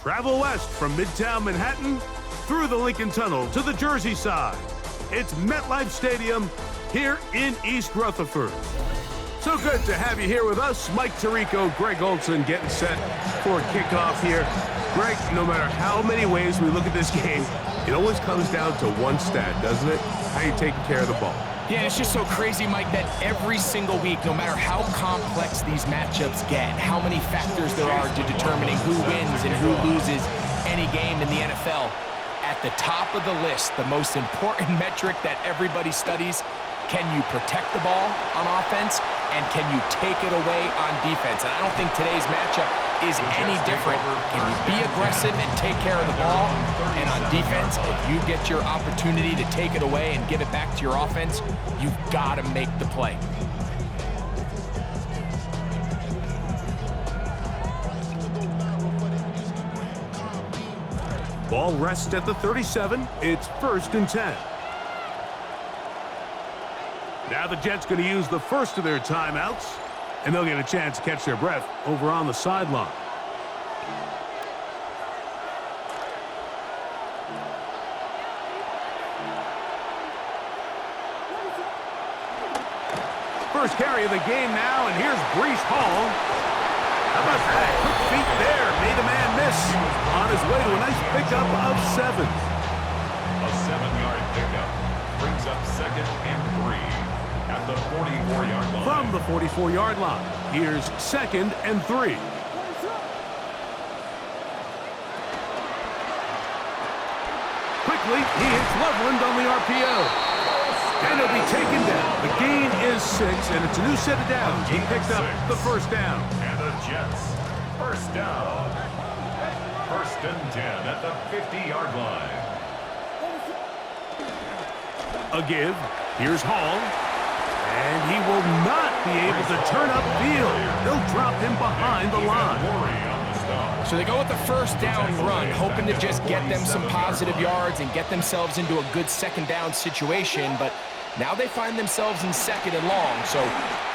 Travel west from Midtown Manhattan through the Lincoln Tunnel to the Jersey side. It's MetLife Stadium here in East Rutherford. So good to have you here with us. Mike Tirico, Greg Olson getting set for a kickoff here. Greg, no matter how many ways we look at this game, it always comes down to one stat, doesn't it? How you taking care of the ball. Yeah, it's just so crazy, Mike, that every single week, no matter how complex these matchups get, how many factors there are to determining who wins and who loses any game in the NFL, at the top of the list, the most important metric that everybody studies, can you protect the ball on offense and can you take it away on defense? And I don't think today's matchup is any different. Can you be aggressive and take care of the ball? And on defense, if you get your opportunity to take it away and give it back to your offense, you've got to make the play. Ball rests at the 37. It's 1st and 10. Now the Jets going to use the first of their timeouts, and they'll get a chance to catch their breath over on the sideline. First carry of the game now, and here's Breece Hall. How about that? Quick feet there. Made a man miss. On his way to a nice pickup of 7. A 7-yard pickup brings up 2nd and 3 at the 44-yard line. From the 44-yard line, here's 2nd and 3. Quickly, he hits Loveland on the RPO. And he'll be taken down. The gain is 6, and it's a new set of downs. He picked up the first down. And the Jets, first down. 1st and 10 at the 50-yard line. A give. Here's Hall. And he will not be able to turn upfield. They'll drop him behind the line. So they go with the first down run, hoping to just get them some positive yards and get themselves into a good 2nd down situation. But now they find themselves in 2nd and long. So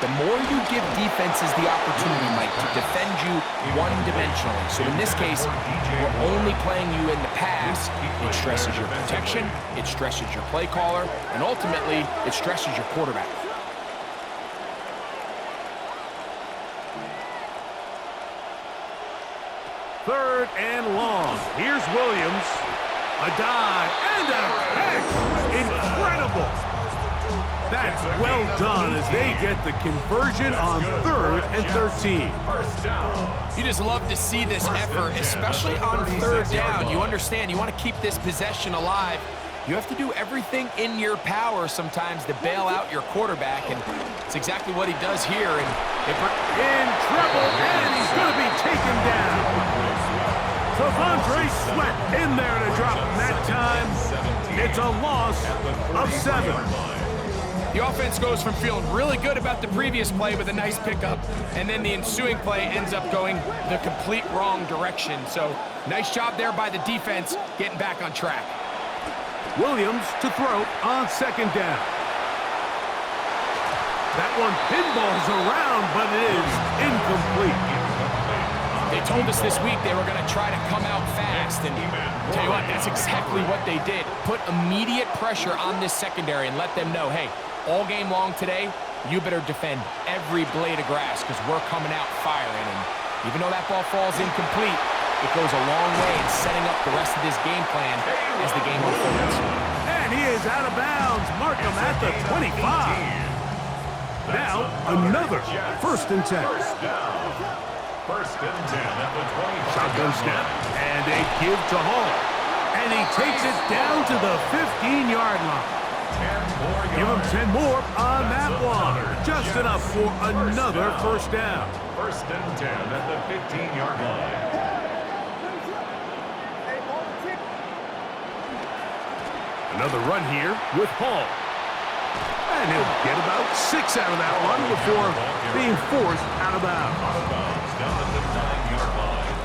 the more you give defenses the opportunity, Mike, to defend you one-dimensionally. So in this case, we're only playing you in the pass. It stresses your protection, it stresses your play caller, and ultimately, it stresses your quarterback. Third and long. Here's Williams. A dive and a catch. Incredible. That's well done as they get the conversion on 3rd and 13. You just love to see this effort, especially on 3rd down. You understand, you want to keep this possession alive. You have to do everything in your power sometimes to bail out your quarterback, and it's exactly what he does here. And in trouble, and he's going to be taken down. Savondre Sweat in there to drop him that time. It's a loss of 7. The offense goes from feeling really good about the previous play with a nice pickup, and then the ensuing play ends up going the complete wrong direction. So nice job there by the defense getting back on track. Williams to throw on 2nd down. That one pinballs around, but it is incomplete. They told us this week they were going to try to come out fast, and tell you what, that's exactly what they did. Put immediate pressure on this secondary and let them know, hey, all game long today, you better defend every blade of grass because we're coming out firing. And even though that ball falls incomplete, it goes a long way in setting up the rest of this game plan as the game unfolds. And he is out of bounds. Mark him at the 25. Now, another 1st and 10. 1st and 10 at the 20. Shotgun snap and a give to Hall. And he takes it down to the 15-yard line. Give him 10 more on that one. Just enough for another 1st down. 1st and 10 at the 15-yard line. Another run here with Hall. And he'll get about 6 out of that one before being forced out of bounds. Out of bounds down at the 9-yard line.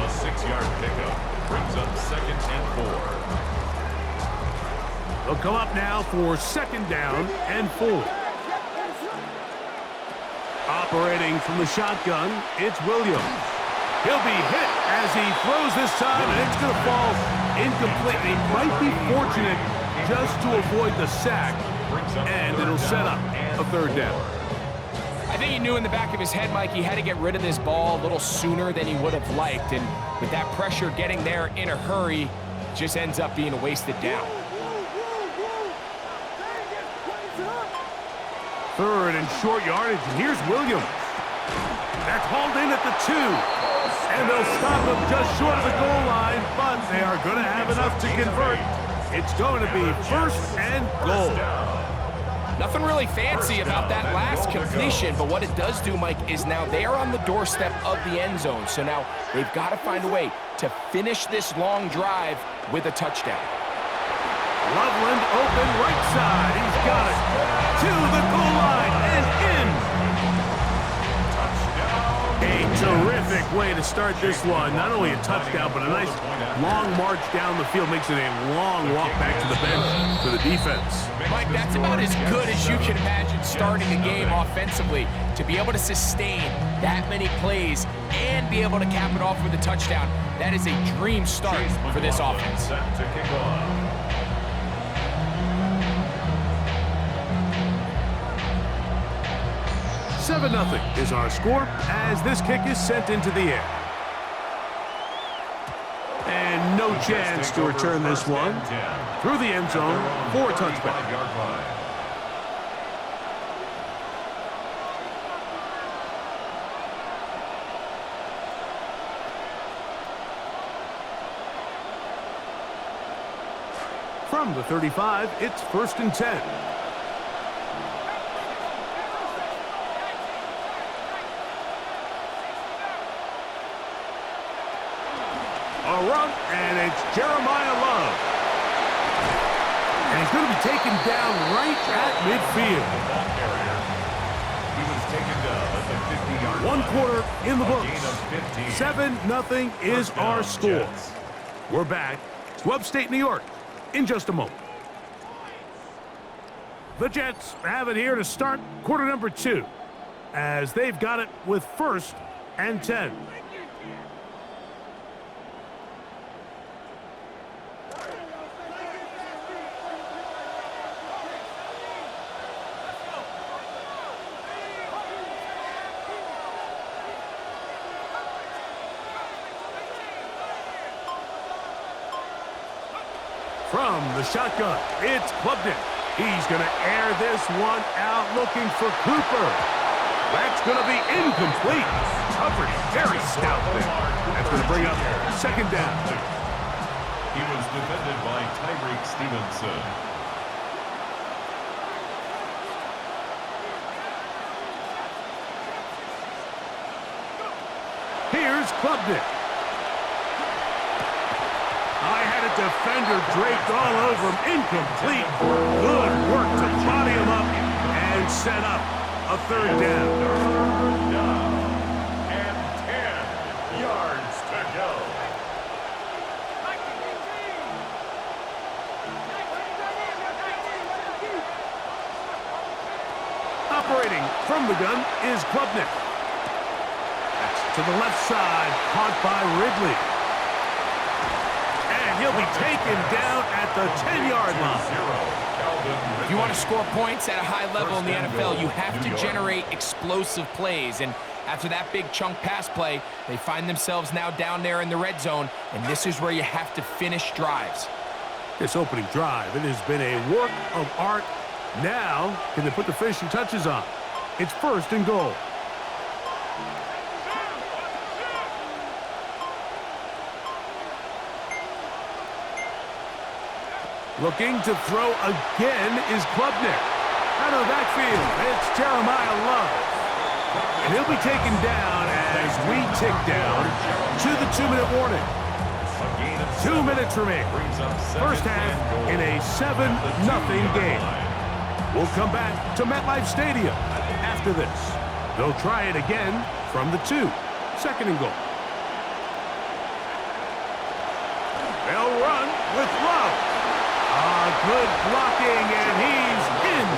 A 6-yard pickup brings up 2nd and 4. They'll come up now for 2nd down and 4. Operating from the shotgun, it's Williams. He'll be hit as he throws this time, and it's going to fall incomplete. He might be fortunate just to avoid the sack, and it'll set up a third down. I think he knew in the back of his head, Mike, he had to get rid of this ball a little sooner than he would have liked. And with that pressure getting there in a hurry, it just ends up being a wasted down. Third and short yardage, and here's Williams. That's hauled in at the 2. And they'll stop him just short of the goal line, but they are going to have enough to convert. It's going to be first and goal. Nothing really fancy about that last completion, but what it does do, Mike, is now they are on the doorstep of the end zone. So now they've got to find a way to finish this long drive with a touchdown. Loveland open right side. He's got it to the goal line and in. A terrific way to start this one. Not only a touchdown, but a nice long march down the field. Makes it a long walk back to the bench for the defense. Mike, that's about as good as you can imagine starting a game offensively. To be able to sustain that many plays and be able to cap it off with a touchdown, that is a dream start for this offense. Set to kick off. 7-0 is our score as this kick is sent into the air. And no chance to return this one through the end zone for a touchback. From the 35, it's 1st and 10. A run, and it's Jeremiah Love. And he's going to be taken down right at midfield. He was taken down at the 50-yard line. 1 quarter in the books. Gain of 15. 7-0 is our score. Jets. We're back to upstate New York in just a moment. The Jets have it here to start quarter number 2 as they've got it with 1st and 10. From the shotgun, it's Klubnik. He's going to air this one out looking for Cooper. That's going to be incomplete. Coverage very stout there. That's going to bring up 2nd down. He was defended by Tyreek Stevenson. Here's Klubnik. Defender draped all over him. Incomplete. Good work to body him up and set up a 3rd down. And 10 yards to go. Operating from the gun is Klubnik. That's to the left side, caught by Ridley. He'll be taken down at the 10-yard line. If you want to score points at a high level in the NFL, you have to generate explosive plays. And after that big chunk pass play, they find themselves now down there in the red zone, and this is where you have to finish drives. This opening drive, it has been a work of art. Now, can they put the finishing touches on? It's 1st and goal. Looking to throw again is Klubnik. Out of the backfield, it's Jeremiah Love. And he'll be taken down as we tick down to the 2-minute warning. 2 minutes remain. First half in a 7-0 game. We'll come back to MetLife Stadium after this. They'll try it again from the 2. 2nd and goal. They'll run with Love. Good blocking, and he's in.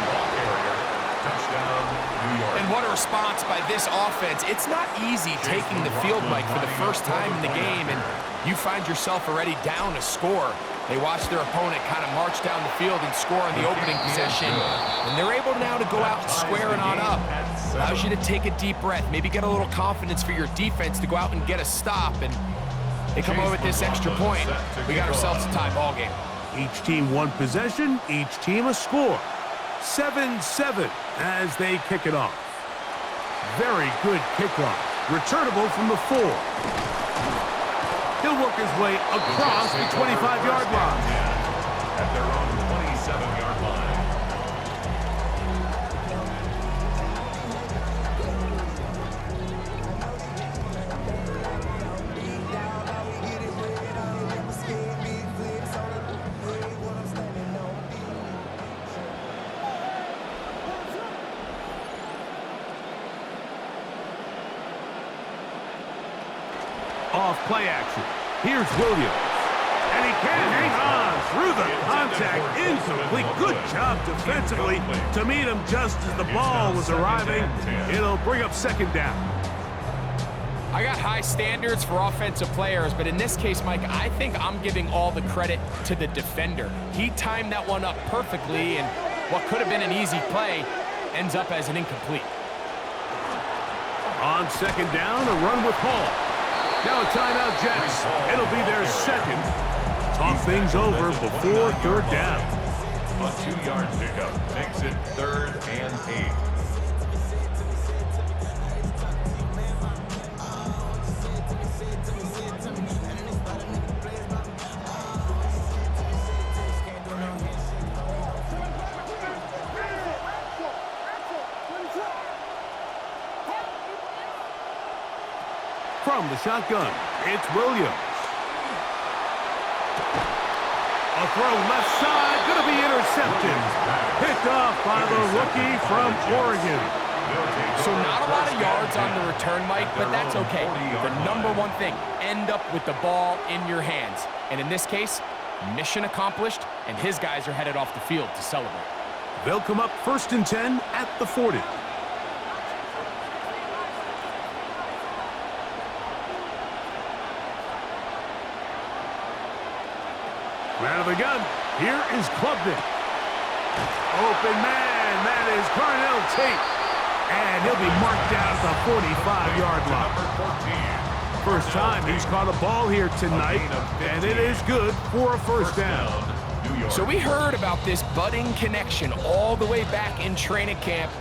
Touchdown, New And what a response by this offense. It's not easy taking the field, Mike, for the first time in the game, and you find yourself already down a score. They watch their opponent kind of march down the field and score on the opening possession, and they're able now to go out and square it on up. Allows you to take a deep breath, maybe get a little confidence for your defense to go out and get a stop, and they come away with this extra point. We got ourselves a tie ball game. Each team one possession, each team a score. 7-7 as they kick it off. Very good kickoff. Returnable from the 4. He'll work his way across the 25-yard line. At their own 27-yard line. Off play action. Here's Williams. And he can hang on through the contact. Incomplete. Good job defensively to meet him just as the ball was arriving. It'll bring up second down. I got high standards for offensive players, but in this case, Mike, I think I'm giving all the credit to the defender. He timed that one up perfectly, and what could have been an easy play ends up as an incomplete. On second down, a run with Hall. Now a timeout, Jets. It'll be their second. Talk things over before third down. A 2-yard pickup makes it 3rd and 8. From the shotgun, it's Williams. A throw left side, going to be intercepted. Picked off by the rookie from Oregon. So not a lot of yards on the return, Mike, but that's okay. The number one thing, end up with the ball in your hands. And in this case, mission accomplished, and his guys are headed off the field to celebrate. They'll come up 1st and 10 at the 40. Out of the gun, here is Klubnik. Open man, that is Carnell Tate. And he'll be marked down at the 45-yard line. First time he's caught a ball here tonight, and it is good for a first down. So we heard about this budding connection all the way back in training camp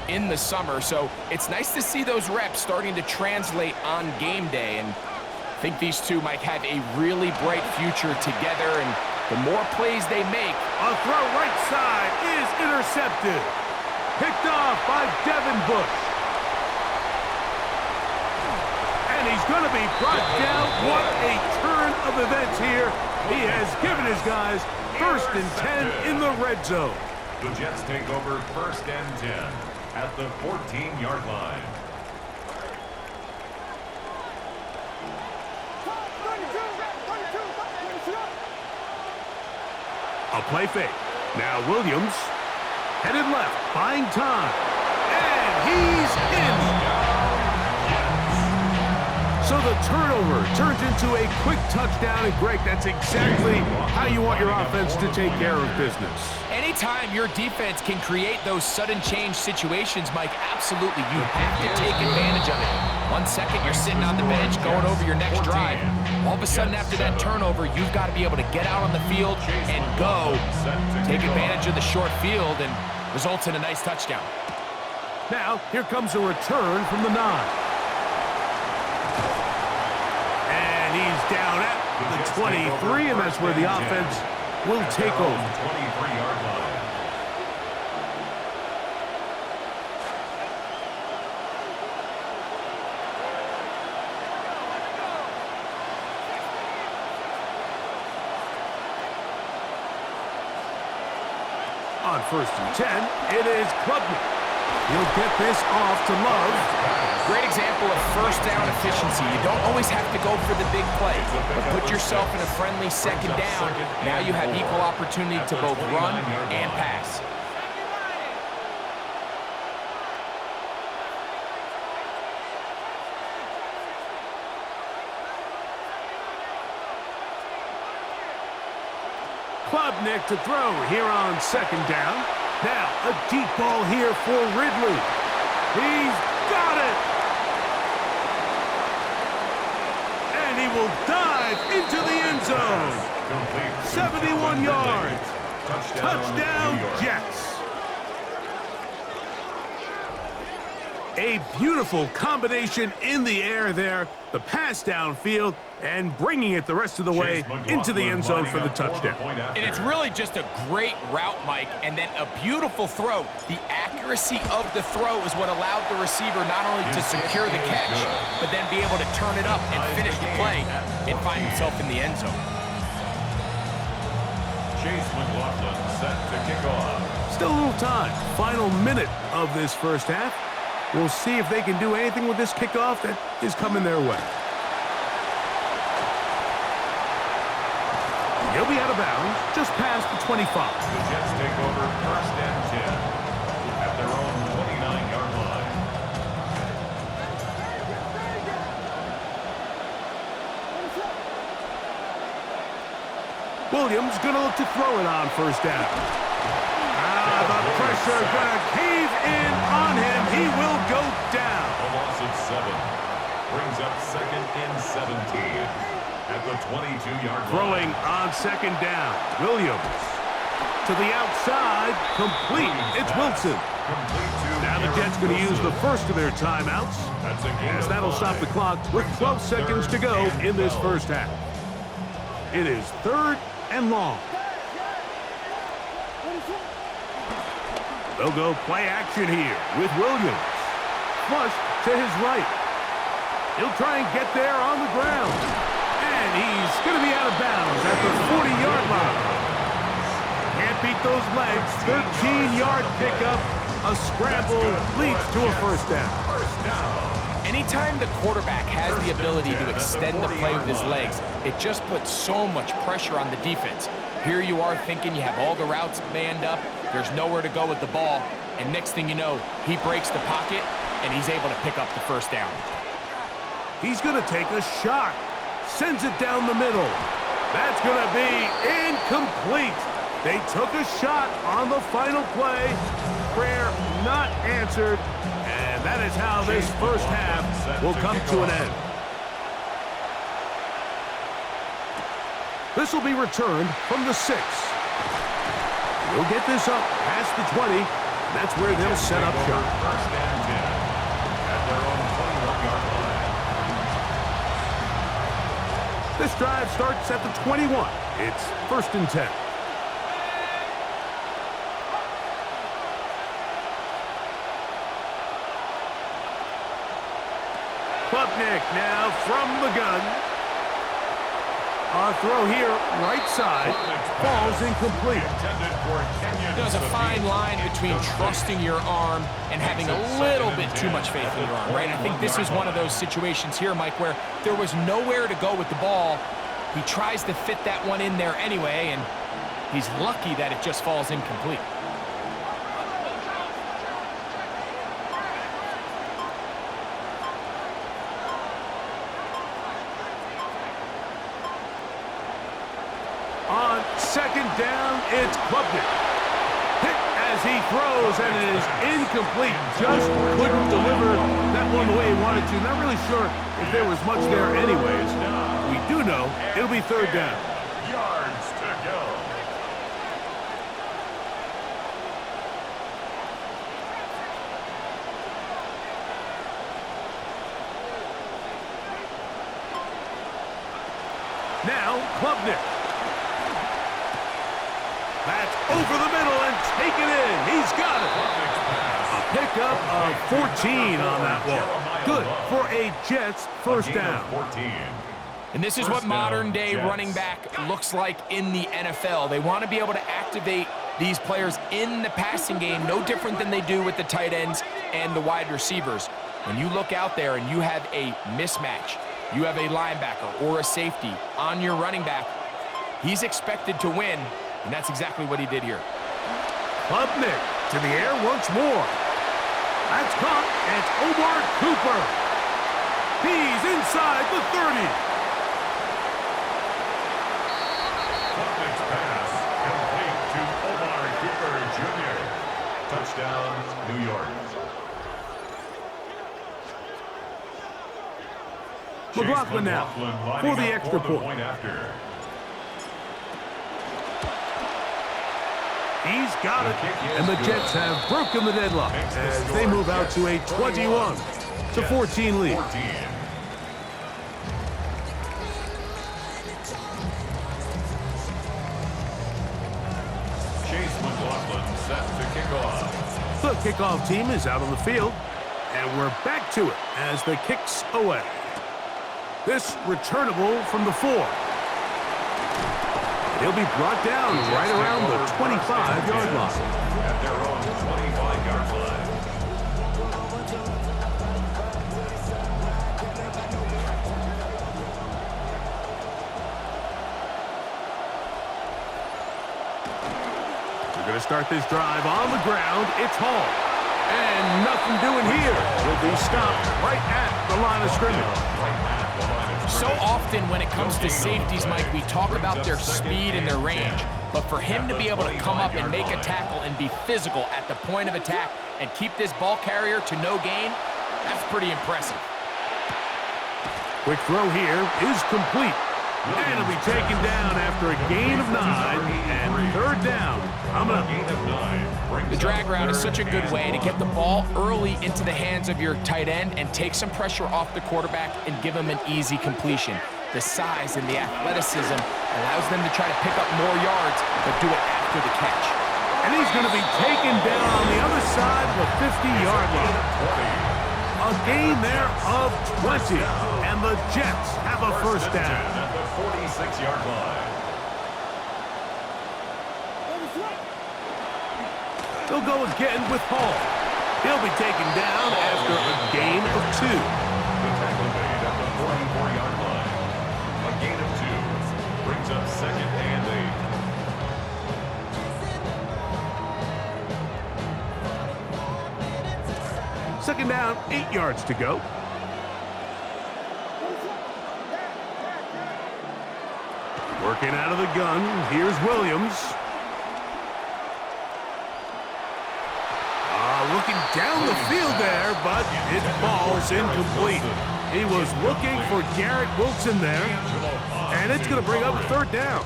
in the summer. So it's nice to see those reps starting to translate on game day. And I think these two might have a really bright future together, and the more plays they make. A throw right side is intercepted. Picked off by Devin Bush. And he's going to be brought down. What a turn of events here. He has given his guys 1st and 10 in the red zone. The Jets take over 1st and 10 at the 14-yard line. A play fake. Now Williams headed left, buying time. And he's in. So the turnover turns into a quick touchdown. And Greg, that's exactly how you want your offense to take care of business. Anytime your defense can create those sudden change situations, Mike, absolutely, you have to take advantage of it. 1 second, you're sitting on the bench going over your next drive. All of a sudden, after that turnover, you've got to be able to get out on the field and go. Take advantage of the short field, and results in a nice touchdown. Now, here comes a return from the 9. And he's down at the 23, and that's where the offense will take over. 23-yard line. On 1st and 10, it is Klubnik. He'll get this off to Love. Great example of first down efficiency. You don't always have to go for the big play, but put yourself in a friendly second down. Now you have equal opportunity to both run and pass. Klubnik to throw here on second down. Now, a deep ball here for Ridley. He's got it! And he will dive into the end zone. 71 yards. Touchdown, Jets. A beautiful combination in the air there. The pass downfield and bringing it the rest of the way into the end zone for the touchdown. And it's really just a great route, Mike, and then a beautiful throw. The accuracy of the throw is what allowed the receiver not only to secure the catch, but then be able to turn it up and finish the play and find himself in the end zone. Chase McLaughlin set to kick off. Still a little time. Final minute of this first half. We'll see if they can do anything with this kickoff that is coming their way. He'll be out of bounds, just past the 25. The Jets take over first and 10 at their own 29-yard line. Williams going to look to throw it on first down. The pressure going to cave in on him. He will go down. A loss of 7 brings up second and 17 at the 22-yard line. Throwing on second down. Williams to the outside. Complete. It's Wilson. Now the Jets going to use the first of their timeouts, as that'll stop the clock with 12 seconds to go in this first half. It is 3rd and long. They'll go play action here with Williams. Flush to his right. He'll try and get there on the ground. And he's going to be out of bounds at the 40-yard line. Can't beat those legs. 13-yard pickup. A scramble leads to a first down. Anytime the quarterback has the ability to extend the play with his legs, it just puts so much pressure on the defense. Here you are thinking you have all the routes manned up, there's nowhere to go with the ball, and next thing you know, he breaks the pocket, and he's able to pick up the first down. He's going to take a shot. Sends it down the middle. That's going to be incomplete. They took a shot on the final play. Prayer not answered. And that is how this first half will come to an end. This will be returned from the 6. We'll get this up past the 20. And that's where they'll set up shop. First and 10 at their own 21-yard line. This drive starts at the 21. It's 1st and 10. Klubnik now from the gun. Our throw here, right side, falls incomplete. There's a fine line between trusting your arm and having a little bit too much faith in your arm, right? I think this is one of those situations here, Mike, where there was nowhere to go with the ball. He tries to fit that one in there anyway, and he's lucky that it just falls incomplete. On second down, it's Klubnik. Hit as he throws, and it is incomplete. Just couldn't deliver that one the way he wanted to. Not really sure if there was much there anyways. We do know it'll be 3rd down. Yards to go. Now, Klubnik. That's over the middle and taken in. He's got it. A pickup of 14 on that one. Good for a Jets first down. 14. And this is what modern-day running back looks like in the NFL. They want to be able to activate these players in the passing game, no different than they do with the tight ends and the wide receivers. When you look out there and you have a mismatch, you have a linebacker or a safety on your running back, he's expected to win, and that's exactly what he did here. Klubnik to the air once more. That's caught, and it's Omar Cooper. He's inside the 30. Klubnik's pass down, New York. McLaughlin now for the extra point. He's got it, and the Jets have broken the deadlock as they move out to a 21-14 lead. The kickoff team is out on the field, and we're back to it as the kick's away. This returnable from the 4. He'll be brought down right around the 25-yard line. At their own 25-yard line. We're going to start this drive on the ground. It's Hall. And nothing doing here. He'll be stopped right at the line of scrimmage. So often when it comes to safeties, Mike, we talk about their speed and their range. But for him to be able to come up and make a tackle and be physical at the point of attack and keep this ball carrier to no gain, that's pretty impressive. Quick throw here is complete. And it'll be taken down after a gain of 9 and third down. The drag route is such a good way to get the ball early into the hands of your tight end and take some pressure off the quarterback and give him an easy completion. The size and the athleticism allows them to try to pick up more yards, but do it after the catch. And he's going to be taken down on the other side of the 50-yard line. A gain there of 20, and the Jets have a first down. At the 46-yard line. They'll go again with Hall. He'll be taken down after a gain of 2. The tackle made at the 44-yard line. A gain of 2 brings up second and 8. Second down, 8 yards to go. Working out of the gun, here's Williams. Looking down the field there, but it falls incomplete. He was looking for Garrett Wilson there, and it's going to bring up a third down.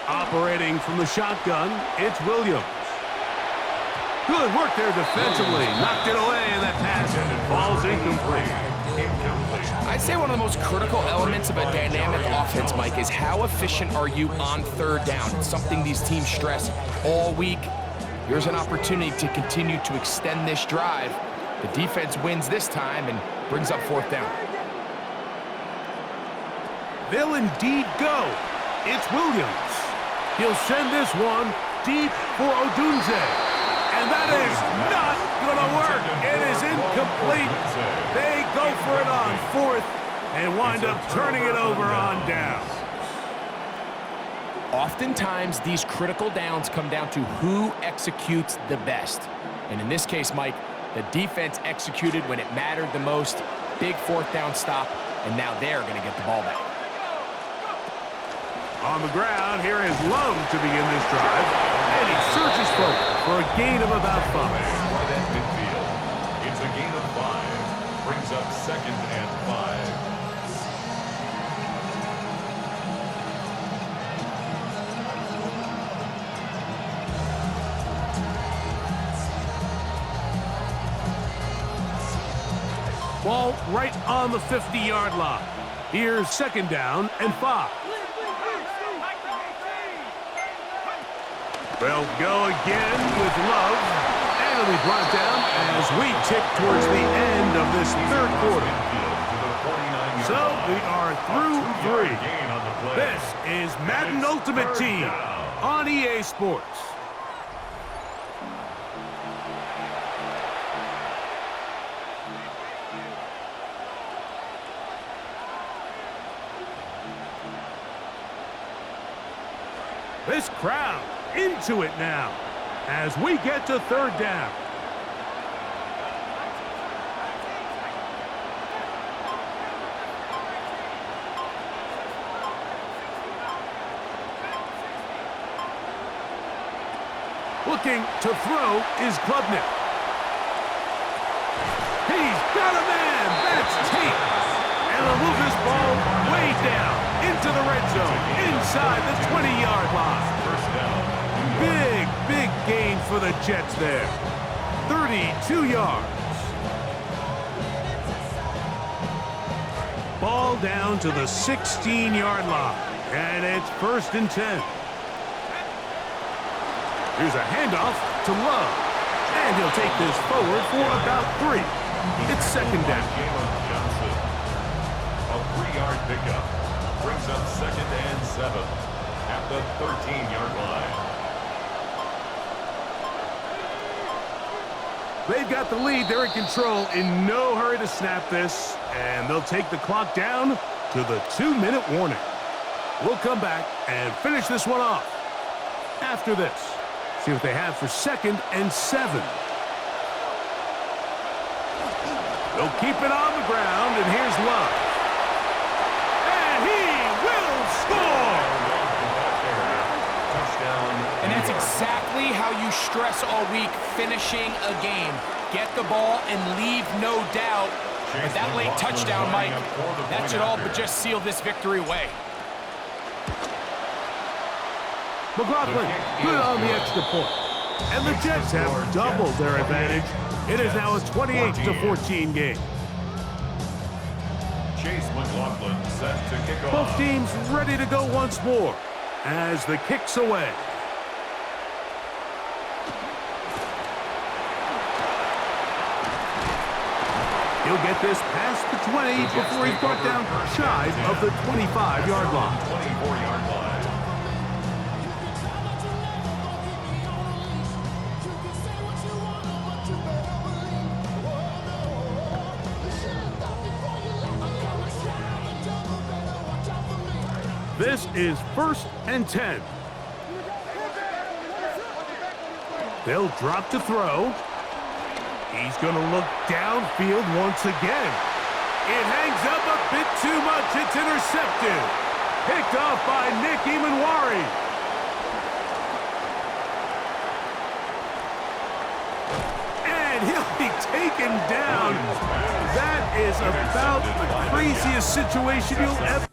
Operating from the shotgun, it's Williams. Good work there defensively. Knocked it away, and that pass falls incomplete. I'd say one of the most critical elements of a dynamic offense, Mike, is how efficient are you on third down. It's something these teams stress all week. Here's an opportunity to continue to extend this drive. The defense wins this time and brings up fourth down. They'll indeed go. It's Williams. He'll send this one deep for Odunze. And that is not going to work. It is incomplete. They go for it on fourth and wind up turning it over on down. Oftentimes, these critical downs come down to who executes the best. And in this case, Mike, the defense executed when it mattered the most. Big fourth down stop, and now they're going to get the ball back. On the ground, here is Love to begin this drive. And he searches for it for a gain of about 5. Right at midfield. It's a gain of 5. Brings up second and 5. Ball right on the 50-yard line. Here's second down and 5. They'll go again with Love, and it'll be brought down as we tick towards the end of this third quarter. So we are through 3. This is Madden Ultimate Team on EA Sports. This crowd into it now as we get to third down. Looking to throw is Klubnik. He's got a man. That's Tate. And they'll move this ball way down into the red zone, inside the 20-yard line. First down. Big gain for the Jets there. 32 yards. Ball down to the 16-yard line. And it's 1st and 10. Here's a handoff to Love. And he'll take this forward for about 3. It's 2nd down. Johnson. A 3-yard pickup. Brings up 2nd and 7 at the 13-yard line. They've got the lead. They're in control. In no hurry to snap this. And they'll take the clock down to the 2-minute warning. We'll come back and finish this one off after this. See what they have for 2nd and 7. They'll keep it on the ground, and here's Love. And he will score! And that's exactly how you stress all week, finishing a game. Get the ball and leave no doubt. But that late touchdown, Mike, that should all but just seal this victory away. McLaughlin put on the extra point. And the Jets have doubled their advantage. It is now a 28-14 game. Chase McLaughlin set to kick off. Both teams ready to go once more as the kick's away. He'll get this past the 20 before he's brought down shy of the 25-yard line. 24-yard line. This is 1st and 10. They'll drop to throw. He's going to look downfield once again. It hangs up a bit too much. It's intercepted. Picked off by Nick Emanwari. And he'll be taken down. That is about the craziest situation you'll ever...